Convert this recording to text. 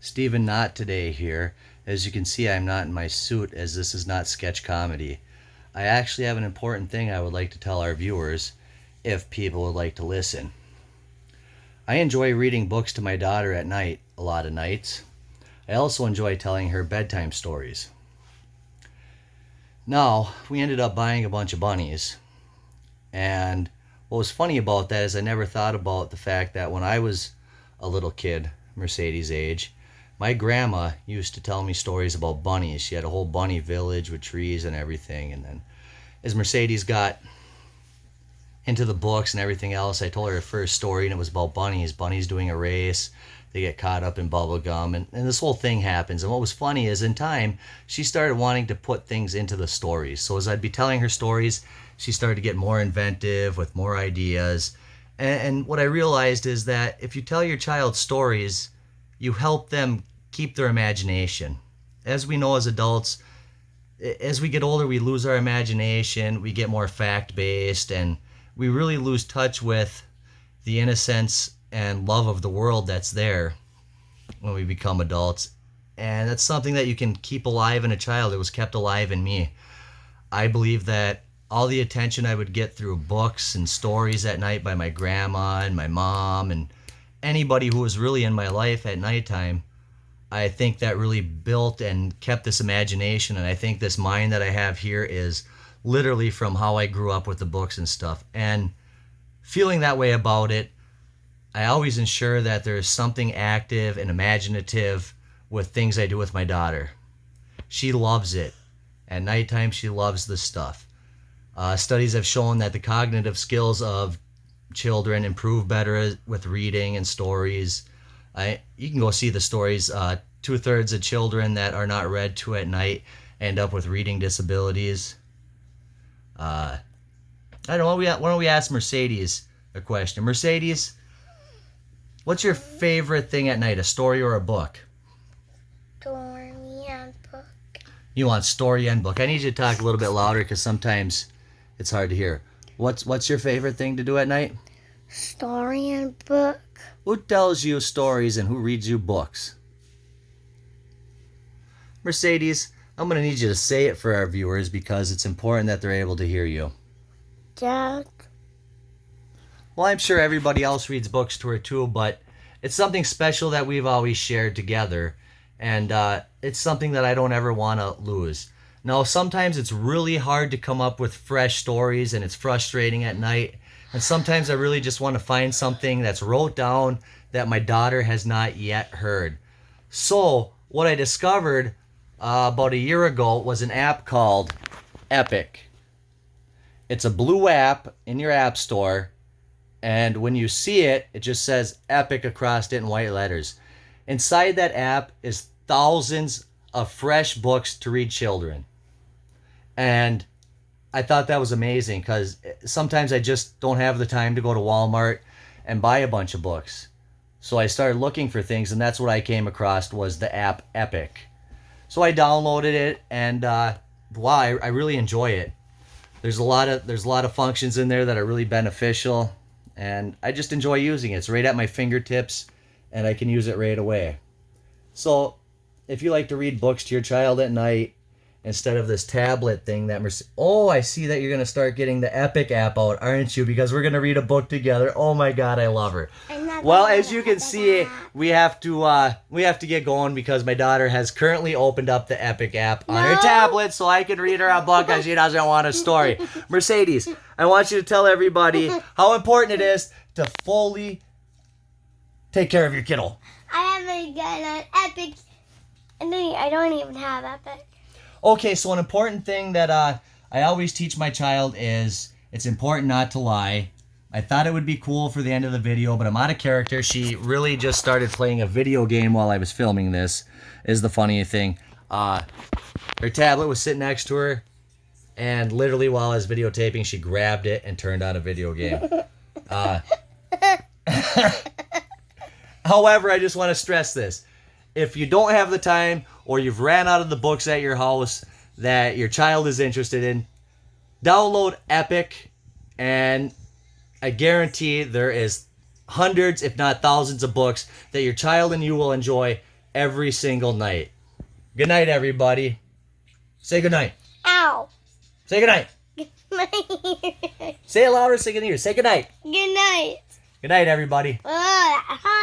Stephen Knott today here. As you can see, I'm not in my suit as this is not sketch comedy. I actually have an important thing I would like to tell our viewers if people would like to listen. I enjoy reading books to my daughter at night, a lot of nights. I also enjoy telling her bedtime stories. Now, we ended up buying a bunch of bunnies. And what was funny about that is I never thought about the fact that when I was a little kid, Mercedes' age, my grandma used to tell me stories about bunnies. She had a whole bunny village with trees and everything. And then as Mercedes got into the books and everything else, I told her her first story, and it was about bunnies. Bunnies doing a race. They get caught up in bubble gum, and this whole thing happens. And what was funny is in time, she started wanting to put things into the stories. So as I'd be telling her stories, she started to get more inventive with more ideas. And what I realized is that if you tell your child stories, you help them keep their imagination. As we know as adults, as we get older, we lose our imagination, we get more fact-based, and we really lose touch with the innocence and love of the world that's there when we become adults. And that's something that you can keep alive in a child. It was kept alive in me. I believe that all the attention I would get through books and stories at night by my grandma and my mom and anybody who was really in my life at nighttime, I think that really built and kept this imagination. And I think this mind that I have here is literally from how I grew up with the books and stuff. And feeling that way about it, I always ensure that there's something active and imaginative with things I do with my daughter. She loves it. At nighttime, she loves this stuff. Studies have shown that the cognitive skills of children improve better with reading and stories. You can go see the stories. 2/3 of children that are not read to at night end up with reading disabilities. I don't know. Why don't we ask Mercedes a question? Mercedes, what's your favorite thing at night, a story or a book? Story and book. You want story and book. I need you to talk a little bit louder because sometimes it's hard to hear. What's your favorite thing to do at night? Story and book. Who tells you stories and who reads you books? Mercedes, I'm going to need you to say it for our viewers because it's important that they're able to hear you. Dad. Well, I'm sure everybody else reads books to her too, but it's something special that we've always shared together, and it's something that I don't ever want to lose. Now, sometimes it's really hard to come up with fresh stories, and it's frustrating at night, and sometimes I really just want to find something that's wrote down that my daughter has not yet heard. So, what I discovered about a year ago was an app called Epic. It's a blue app in your app store, and when you see it, it just says Epic across it in white letters. Inside that app is thousands of fresh books to read children. And I thought that was amazing because sometimes I just don't have the time to go to Walmart and buy a bunch of books. So I started looking for things, and that's what I came across was the app Epic. So I downloaded it, and wow, I really enjoy it. There's a lot of functions in there that are really beneficial, and I just enjoy using it. It's right at my fingertips, and I can use it right away. So if you like to read books to your child at night instead of this tablet thing that I see that you're going to start getting the Epic app out, aren't you? Because we're going to read a book together. Oh my God, I love her. Well, as you can see, we have to get going because my daughter has currently opened up the Epic app on her tablet so I can read her a book because she doesn't want a story. Mercedes, I want you to tell everybody how important it is to fully take care of your kiddo. I haven't got an Epic. And then I don't even have Epic. Okay, so an important thing that I always teach my child is it's important not to lie. I thought it would be cool for the end of the video, but I'm out of character. She really just started playing a video game while I was filming this, is the funny thing. Her tablet was sitting next to her, and literally while I was videotaping, she grabbed it and turned on a video game. However, I just want to stress this. If you don't have the time or you've ran out of the books at your house that your child is interested in, download Epic, and I guarantee there is hundreds, if not thousands of books that your child and you will enjoy every single night. Good night, everybody. Say good night. Ow. Say good night. My ear. Say it louder so you can hear. Say good night. Good night. Good night, everybody. Ugh.